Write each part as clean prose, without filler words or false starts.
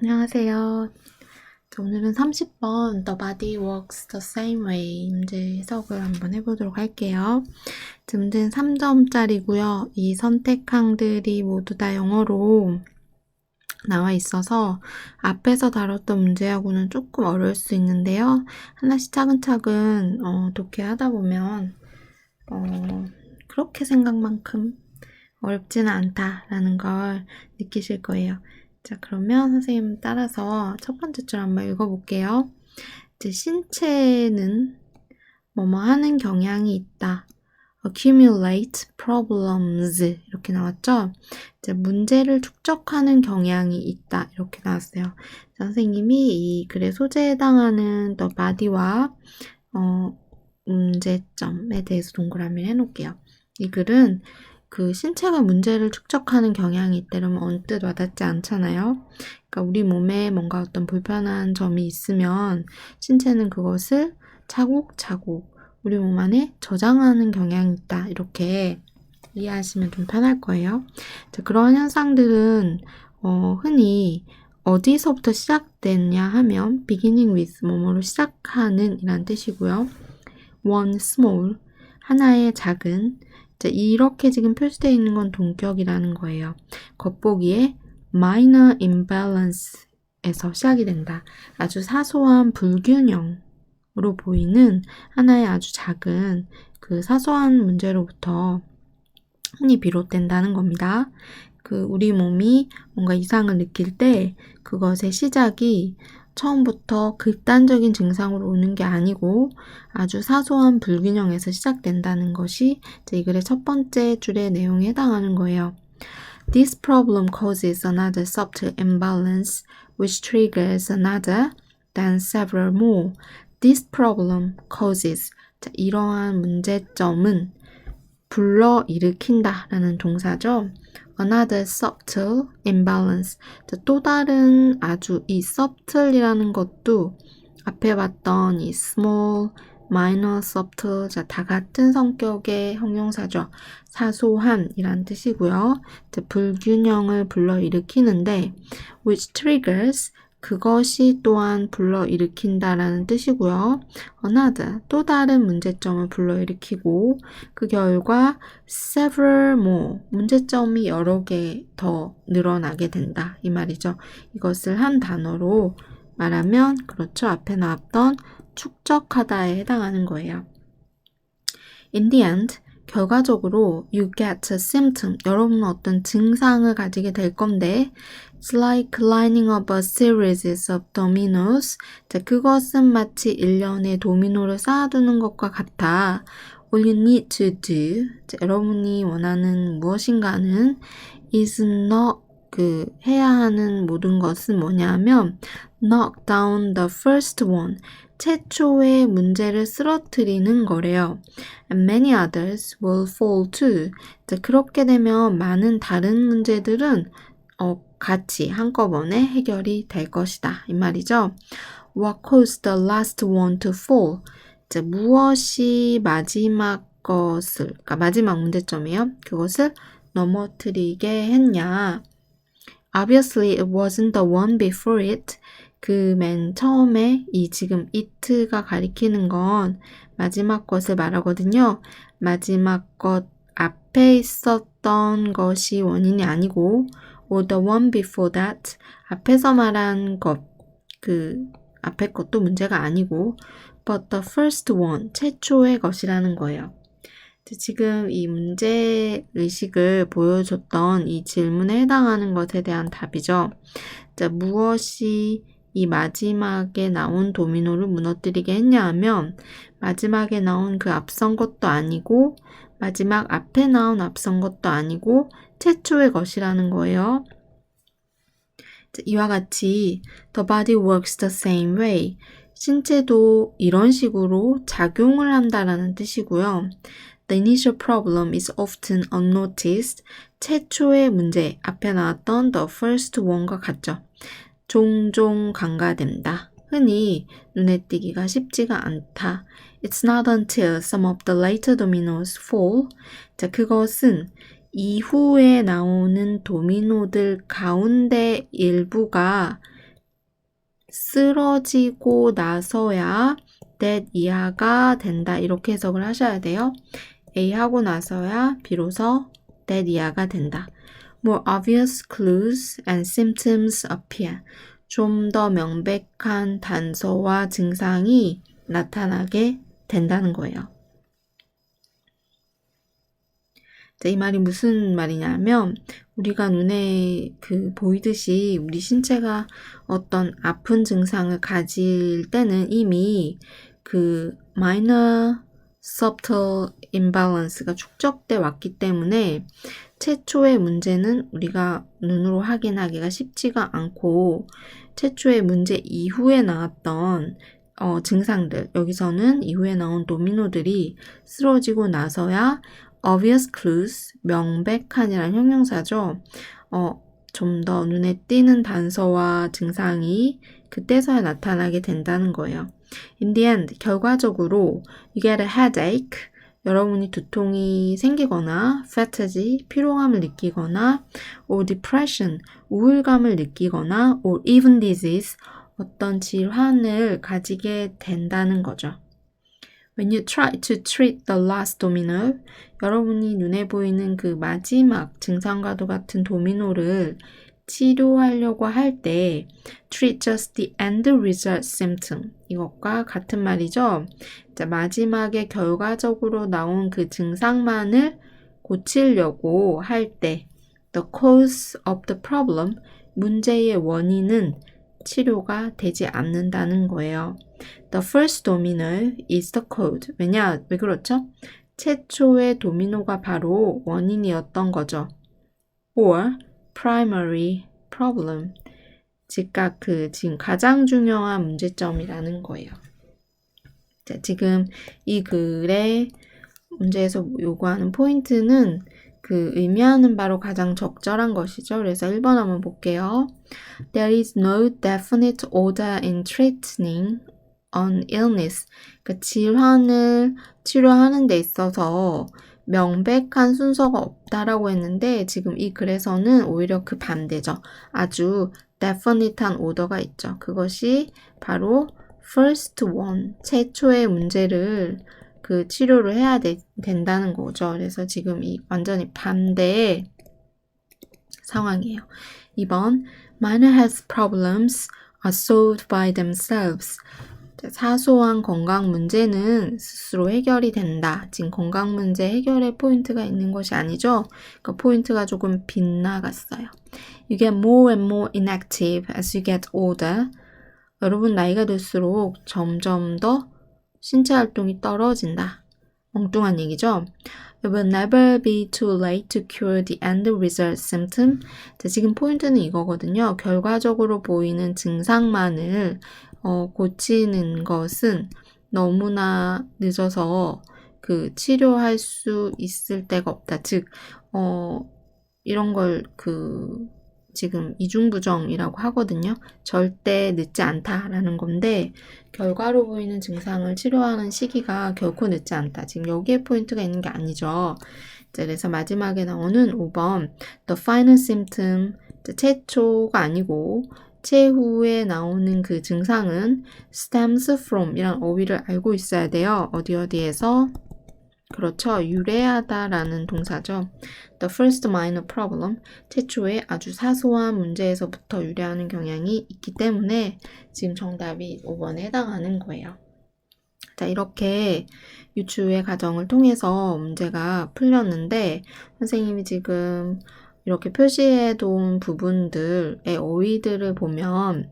안녕하세요. 오늘은 30번 The Body Works the Same Way 문제 해석을 한번 해보도록 할게요. 문제는 3점짜리고요. 이 선택항들이 모두 다 영어로 나와 있어서 앞에서 다뤘던 문제하고는 조금 어려울 수 있는데요. 하나씩 차근차근 독해하다 보면 그렇게 생각만큼 어렵지는 않다라는 걸 느끼실 거예요. 자, 그러면 선생님 따라서 첫 번째 줄 한번 읽어볼게요. 이제 신체는 뭐뭐 하는 경향이 있다. accumulate problems 이렇게 나왔죠? 이제 문제를 축적하는 경향이 있다 이렇게 나왔어요. 자, 선생님이 이 글의 소재에 해당하는 the body와 문제점에 대해서 동그라미를 해놓을게요. 이 글은 그 신체가 문제를 축적하는 경향이 있다면 언뜻 와닿지 않잖아요. 그러니까 우리 몸에 뭔가 어떤 불편한 점이 있으면 신체는 그것을 차곡차곡 우리 몸 안에 저장하는 경향이 있다. 이렇게 이해하시면 좀 편할 거예요. 자, 그러한 현상들은 흔히 어디서부터 시작됐냐 하면 beginning with 뭐뭐로 시작하는 이란 뜻이고요. one small 하나의 작은 자, 이렇게 지금 표시되어 있는 건 동격이라는 거예요. 겉보기에 minor imbalance에서 시작이 된다. 아주 사소한 불균형으로 보이는 하나의 아주 작은 그 사소한 문제로부터 흔히 비롯된다는 겁니다. 우리 몸이 뭔가 이상을 느낄 때 그것의 시작이 처음부터 극단적인 증상으로 오는 게 아니고 아주 사소한 불균형에서 시작된다는 것이 이 글의 첫 번째 줄의 내용에 해당하는 거예요. This problem causes another subtle imbalance which triggers another, then several more. This problem causes 이러한 문제점은 불러일으킨다 라는 동사죠. Another subtle imbalance. 또 다른 아주 이 subtle이라는 것도 앞에 봤던 이 small, minor, subtle 다 같은 성격의 형용사죠. 사소한 이란 뜻이고요. 불균형을 불러일으키는데 which triggers 그것이 또한 불러일으킨다라는 뜻이고요. another, 또 다른 문제점을 불러일으키고 그 결과 several more, 문제점이 여러 개 더 늘어나게 된다. 이 말이죠. 이것을 한 단어로 말하면 그렇죠. 앞에 나왔던 축적하다에 해당하는 거예요. In the end, 결과적으로 you get a symptom. 여러분은 어떤 증상을 가지게 될 건데 It's like lining up a series of dominoes. 자, 그것은 마치 일련의 도미노를 쌓아두는 것과 같아. All you need to do. 자, 여러분이 원하는 무엇인가는 is not 해야 하는 모든 것은 뭐냐면 knock down the first one. 최초의 문제를 쓰러뜨리는 거래요. And many others will fall too. 자, 그렇게 되면 많은 다른 문제들은 같이 한꺼번에 해결이 될 것이다. 이 말이죠. What caused the last one to fall? 자, 무엇이 마지막 것을, 그러니까 마지막 문제점이에요. 그것을 넘어뜨리게 했냐. Obviously, it wasn't the one before it. 맨 처음에 이 지금 it가 가리키는 건 마지막 것을 말하거든요. 마지막 것 앞에 있었던 것이 원인이 아니고 or the one before that. 앞에서 말한 것, 앞에 것도 문제가 아니고 but the first one, 최초의 것이라는 거예요. 지금 이 문제의식을 보여줬던 이 질문에 해당하는 것에 대한 답이죠. 자, 무엇이 이 마지막에 나온 도미노를 무너뜨리게 했냐 하면 마지막에 나온 그 앞선 것도 아니고 마지막 앞에 나온 앞선 것도 아니고 최초의 것이라는 거예요. 자, 이와 같이 the body works the same way. 신체도 이런 식으로 작용을 한다라는 뜻이고요. The initial problem is often unnoticed. 최초의 문제, 앞에 나왔던 the first one과 같죠. 종종 간과된다. 흔히 눈에 띄기가 쉽지가 않다. It's not until some of the later dominoes fall. 자, 그것은 이후에 나오는 도미노들 가운데 일부가 쓰러지고 나서야 that 이하가 된다. 이렇게 해석을 하셔야 돼요. A 하고 나서야 비로소 that 이하가 된다. More obvious clues and symptoms appear. 좀 더 명백한 단서와 증상이 나타나게 된다는 거예요. 자, 이 말이 무슨 말이냐면 우리가 눈에 보이듯이 우리 신체가 어떤 아픈 증상을 가질 때는 이미 minor subtle imbalance가 축적돼 왔기 때문에 최초의 문제는 우리가 눈으로 확인하기가 쉽지가 않고 최초의 문제 이후에 나왔던 증상들, 여기서는 이후에 나온 도미노들이 쓰러지고 나서야 obvious clues, 명백한이란 형용사죠. 좀 더 눈에 띄는 단서와 증상이 그때서야 나타나게 된다는 거예요. In the end, 결과적으로 you get a headache, 여러분이 두통이 생기거나 fatigue, 피로감을 느끼거나 or depression, 우울감을 느끼거나 or even disease, 어떤 질환을 가지게 된다는 거죠. When you try to treat the last domino, 여러분이 눈에 보이는 그 마지막 증상과도 같은 도미노를 치료하려고 할 때 treat just the end result symptom, 이것과 같은 말이죠. 자, 마지막에 결과적으로 나온 그 증상만을 고치려고 할 때 the cause of the problem, 문제의 원인은 치료가 되지 않는다는 거예요. The first domino is the cause. 왜 그렇죠? 최초의 도미노가 바로 원인이었던 거죠. Or primary problem. 즉각 지금 가장 중요한 문제점이라는 거예요. 자, 지금 이 글의 문제에서 요구하는 포인트는 의미하는 바로 가장 적절한 것이죠. 그래서 1번 한번 볼게요. There is no definite order in treating an illness. 그러니까 질환을 치료하는 데 있어서 명백한 순서가 없다라고 했는데 지금 이 글에서는 오히려 그 반대죠. 아주 definite한 오더가 있죠. 그것이 바로 first one, 최초의 문제를 치료를 해야 된다는 거죠. 그래서 지금 이 완전히 반대의 상황이에요. 2번, minor health problems are solved by themselves. 사소한 건강 문제는 스스로 해결이 된다. 지금 건강 문제 해결의 포인트가 있는 것이 아니죠. 그 포인트가 조금 빗나갔어요. You get more and more inactive as you get older. 여러분 나이가 들수록 점점 더 신체 활동이 떨어진다. 엉뚱한 얘기죠. It will never be too late to cure the end result symptom. 자, 지금 포인트는 이거거든요. 결과적으로 보이는 증상만을 고치는 것은 너무나 늦어서 치료할 수 있을 때가 없다. 즉, 이런 걸 지금 이중부정이라고 하거든요. 절대 늦지 않다라는 건데 결과로 보이는 증상을 치료하는 시기가 결코 늦지 않다. 지금 여기에 포인트가 있는 게 아니죠. 자, 그래서 마지막에 나오는 5번 The final symptom, 최초가 아니고 최후에 나오는 그 증상은 stems from 이란 어휘를 알고 있어야 돼요. 어디에서? 그렇죠. 유래하다라는 동사죠. The first minor problem, 최초의 아주 사소한 문제에서부터 유래하는 경향이 있기 때문에 지금 정답이 5번에 해당하는 거예요. 자, 이렇게 유추의 과정을 통해서 문제가 풀렸는데 선생님이 지금 이렇게 표시해 둔 부분들의 어휘들을 보면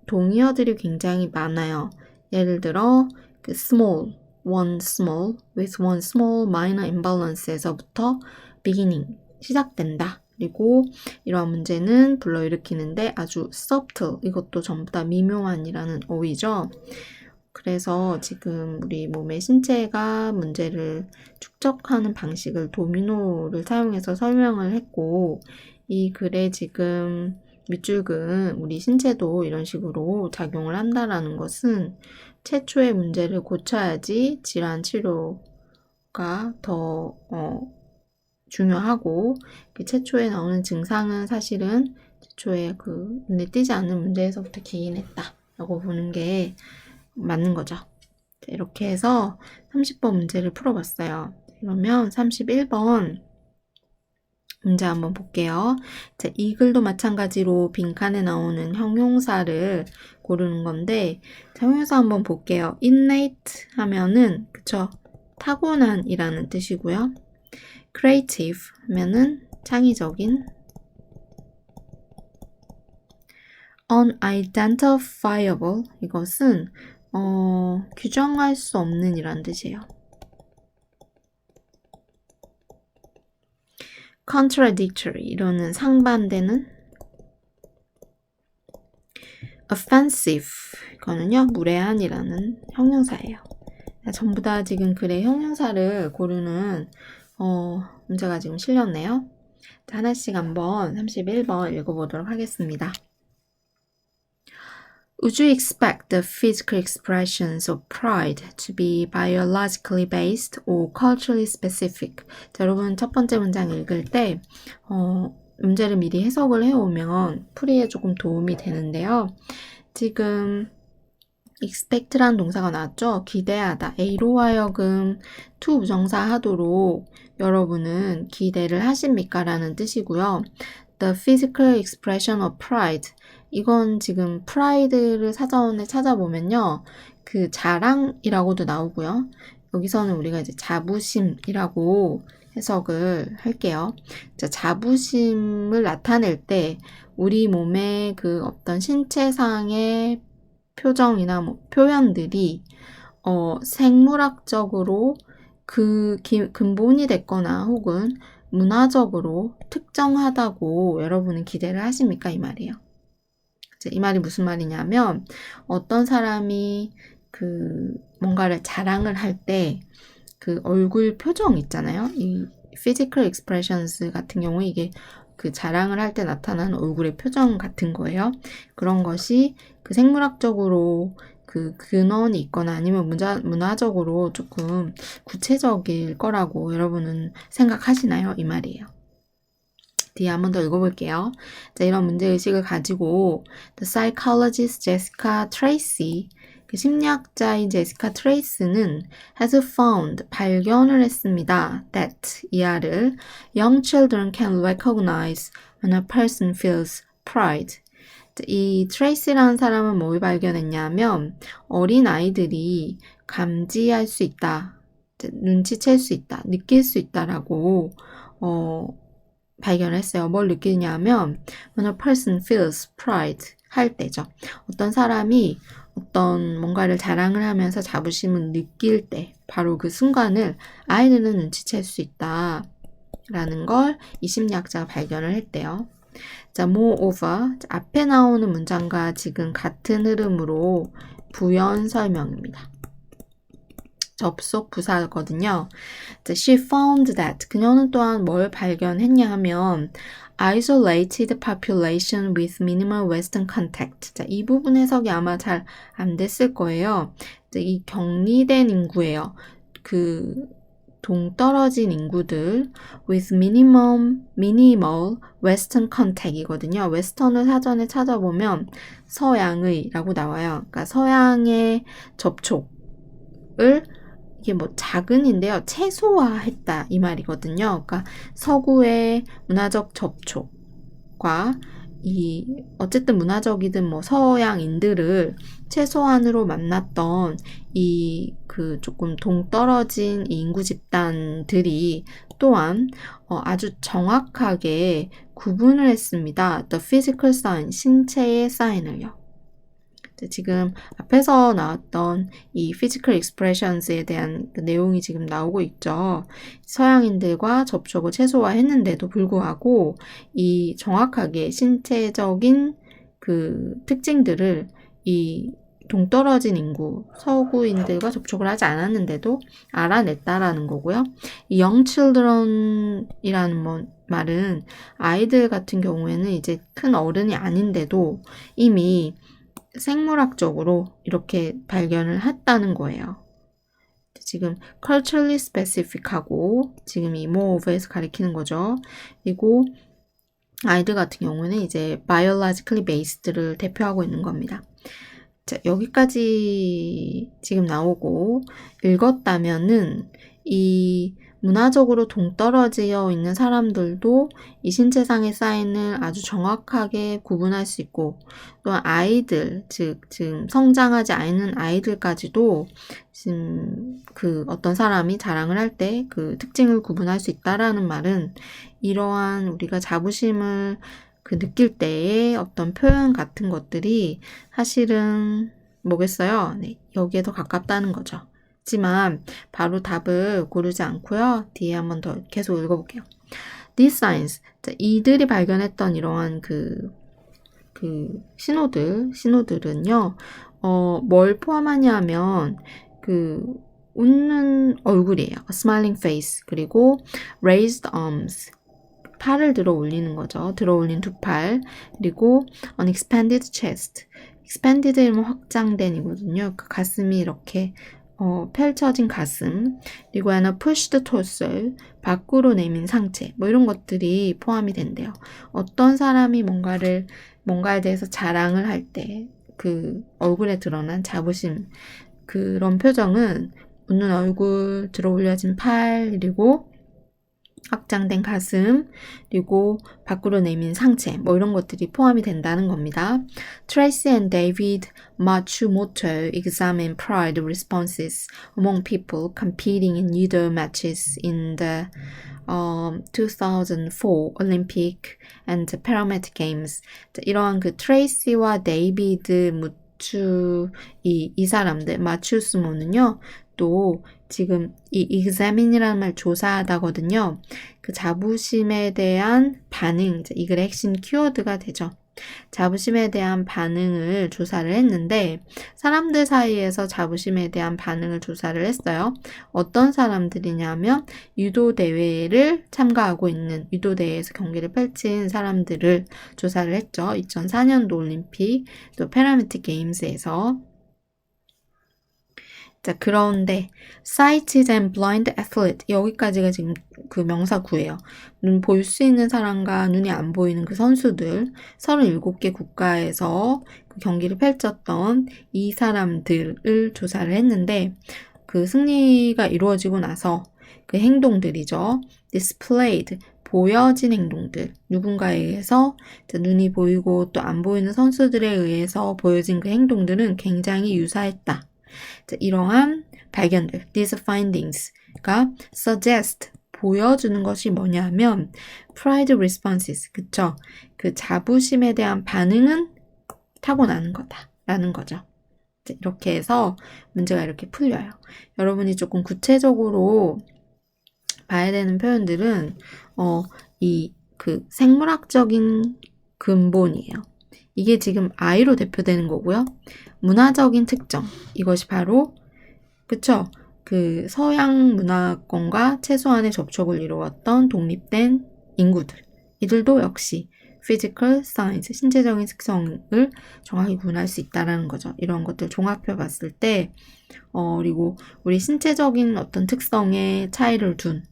동의어들이 굉장히 많아요. 예를 들어 small, one small, with one small minor imbalance에서부터 beginning, 시작된다. 그리고 이러한 문제는 불러일으키는데 아주 subtle, 이것도 전부 다 미묘한이라는 어휘죠. 그래서 지금 우리 몸의 신체가 문제를 축적하는 방식을 도미노를 사용해서 설명을 했고 이 글에 지금 밑줄근 우리 신체도 이런 식으로 작용을 한다라는 것은 최초의 문제를 고쳐야지 질환 치료가 더 중요하고 최초에 나오는 증상은 사실은 애초에 그 눈에 띄지 않는 문제에서부터 기인했다 라고 보는 게 맞는 거죠. 이렇게 해서 30번 문제를 풀어봤어요. 그러면 31번 문제 한번 볼게요. 자, 이 글도 마찬가지로 빈칸에 나오는 형용사를 고르는 건데, 자, 형용사 한번 볼게요. innate 하면은, 그쵸? 타고난이라는 뜻이고요. creative 하면은 창의적인, unidentifiable 이것은 규정할 수 없는 이란 뜻이에요. contradictory 이로는 상반되는, offensive 이거는요 무례한이라는 형용사예요. 전부 다 지금 글의 형용사를 고르는 문제가 지금 실렸네요. 자, 하나씩 한번 31번 읽어보도록 하겠습니다. Would you expect the physical expressions of pride to be biologically based or culturally specific? 자, 여러분 첫 번째 문장 읽을 때 문제를 미리 해석을 해오면 풀이에 조금 도움이 되는데요. 지금 expect라는 동사가 나왔죠? 기대하다. A로 하여금 to 부정사 하도록 여러분은 기대를 하십니까? 라는 뜻이고요. The physical expression of pride. 이건 지금 pride를 사전에 찾아보면요. 그 자랑이라고도 나오고요. 여기서는 우리가 이제 자부심이라고 해석을 할게요. 자, 자부심을 나타낼 때 우리 몸의 그 어떤 신체상의 표정이나 뭐 표현들이 생물학적으로 그 근본이 됐거나 혹은 문화적으로 특정하다고 여러분은 기대를 하십니까? 이 말이에요. 이 말이 무슨 말이냐면 어떤 사람이 그 뭔가를 자랑을 할 때 그 얼굴 표정 있잖아요. 이 physical expressions 같은 경우에 이게 그 자랑을 할 때 나타나는 얼굴의 표정 같은 거예요. 그런 것이 그 생물학적으로 그 근원이 있거나 아니면 문화적으로 조금 구체적일 거라고 여러분은 생각하시나요? 이 말이에요. 뒤에 한 번 더 읽어볼게요. 자, 이런 문제의식을 가지고 The psychologist Jessica Tracy, 그 심리학자인 제시카 트레이스는 has found, 발견을 했습니다. that, 이하를 young children can recognize when a person feels pride. 이 트레이스라는 사람은 뭘 발견했냐면 어린 아이들이 감지할 수 있다, 눈치챌 수 있다, 느낄 수 있다라고 발견을 했어요. 뭘 느끼냐면 when a person feels pride 할 때죠. 어떤 사람이 어떤 뭔가를 자랑을 하면서 자부심을 느낄 때 바로 그 순간을 아이들은 눈치챌 수 있다라는 걸 이 심리학자가 발견을 했대요. 자, moreover 앞에 나오는 문장과 지금 같은 흐름으로 부연 설명입니다. 접속 부사거든요. She found that 그녀는 또한 뭘 발견했냐 하면 isolated population with minimal western contact. 자, 이 부분 해석이 아마 잘 안 됐을 거예요. 이 격리된 인구예요. 그 동떨어진 인구들 with minimal western contact 이거든요. 웨스턴을 사전에 찾아보면 서양의 라고 나와요. 그러니까 서양의 접촉을 이게 뭐 작은인데요. 최소화했다 이 말이거든요. 그러니까 서구의 문화적 접촉과 이 어쨌든 문화적이든 뭐 서양인들을 최소한으로 만났던 이 그 조금 동떨어진 이 인구 집단들이 또한 아주 정확하게 구분을 했습니다. The physical sign, 신체의 사인을요. 지금 앞에서 나왔던 이 physical expressions에 대한 그 내용이 지금 나오고 있죠. 서양인들과 접촉을 최소화했는데도 불구하고 이 정확하게 신체적인 그 특징들을 이 동떨어진 인구, 서구인들과 접촉을 하지 않았는데도 알아냈다라는 거고요. 이 young children이라는 말은 아이들 같은 경우에는 이제 큰 어른이 아닌데도 이미 생물학적으로 이렇게 발견을 했다는 거예요. 지금 culturally specific하고 지금 이 moreover에서 가리키는 거죠. 그리고 아이들 같은 경우는 이제 biologically based를 대표하고 있는 겁니다. 자, 여기까지 지금 나오고 읽었다면은 이 문화적으로 동떨어져 있는 사람들도 이 신체상의 사인을 아주 정확하게 구분할 수 있고, 또한 아이들, 즉 지금 성장하지 않은 아이들까지도 지금 그 어떤 사람이 자랑을 할 때 그 특징을 구분할 수 있다라는 말은, 이러한 우리가 자부심을 그 느낄 때의 어떤 표현 같은 것들이 사실은 뭐겠어요? 네, 여기에 더 가깝다는 거죠. 하지만 바로 답을 고르지 않고요. 뒤에 한번 더 계속 읽어볼게요. These signs, 이들이 발견했던 이러한 그 신호들은요, 뭘 포함하냐면, 웃는 얼굴이에요. A smiling face. 그리고 raised arms. 팔을 들어 올리는 거죠. 들어 올린 두 팔. 그리고 an expanded chest. expanded는 확장된이거든요. 그 가슴이 이렇게 펼쳐진 가슴, 그리고 and a pushed torso, 밖으로 내민 상체, 뭐 이런 것들이 포함이 된대요. 어떤 사람이 뭔가에 대해서 자랑을 할 때 그 얼굴에 드러난 자부심, 그런 표정은 웃는 얼굴, 들어 올려진 팔, 그리고 확장된 가슴, 그리고 밖으로 내민 상체, 뭐 이런 것들이 포함이 된다는 겁니다. Tracy and David Matsumoto examined pride responses among people competing in judo matches in the 2004 Olympic and Paralympic Games. 이러한 그 트레이시와 데이비드 무추 이 사람들, 마추스모는요, 또 지금 이 examine이라는 말 조사하다거든요. 그 자부심에 대한 반응, 이 글의 핵심 키워드가 되죠. 자부심에 대한 반응을 조사를 했는데, 사람들 사이에서 자부심에 대한 반응을 조사를 했어요. 어떤 사람들이냐면 유도 대회를 참가하고 있는, 유도 대회에서 경기를 펼친 사람들을 조사를 했죠. 2004년도 올림픽 또 패러리ym픽 게임스에서. 자, 그런데 sighted and blind athlete, 여기까지가 지금 그 명사 구예요. 눈 볼 수 있는 사람과 눈이 안 보이는 그 선수들, 37개 국가에서 그 경기를 펼쳤던 이 사람들을 조사를 했는데, 그 승리가 이루어지고 나서 그 행동들이죠. displayed, 보여진 행동들, 누군가에 의해서 눈이 보이고 또 안 보이는 선수들에 의해서 보여진 그 행동들은 굉장히 유사했다. 자, 이러한 발견들, these findings가 suggest, 보여주는 것이 뭐냐면 pride responses, 그쵸? 그 자부심에 대한 반응은 타고나는 거다라는 거죠. 자, 이렇게 해서 문제가 이렇게 풀려요. 여러분이 조금 구체적으로 봐야 되는 표현들은 그 생물학적인 근본이에요. 이게 지금 I로 대표되는 거고요. 문화적인 특정, 이것이 바로 그쵸? 그 서양 문화권과 최소한의 접촉을 이루었던 독립된 인구들, 이들도 역시 physical signs, 신체적인 특성을 정확히 구분할 수 있다는 거죠. 이런 것들 종합해 봤을 때 그리고 우리 신체적인 어떤 특성의 차이를 둔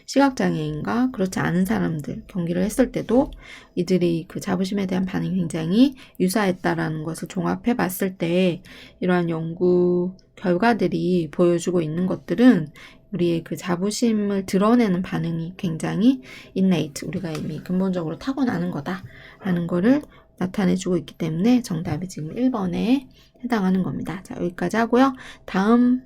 시각장애인과 그렇지 않은 사람들 경기를 했을 때도 이들이 그 자부심에 대한 반응이 굉장히 유사했다라는 것을 종합해 봤을 때 이러한 연구 결과들이 보여주고 있는 것들은 우리의 그 자부심을 드러내는 반응이 굉장히 innate, 우리가 이미 근본적으로 타고나는 거다라는 거를 나타내주고 있기 때문에 정답이 지금 1번에 해당하는 겁니다. 자, 여기까지 하고요. 다음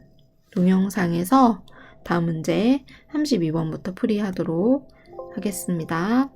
동영상에서 다음 문제 32번부터 풀이하도록 하겠습니다.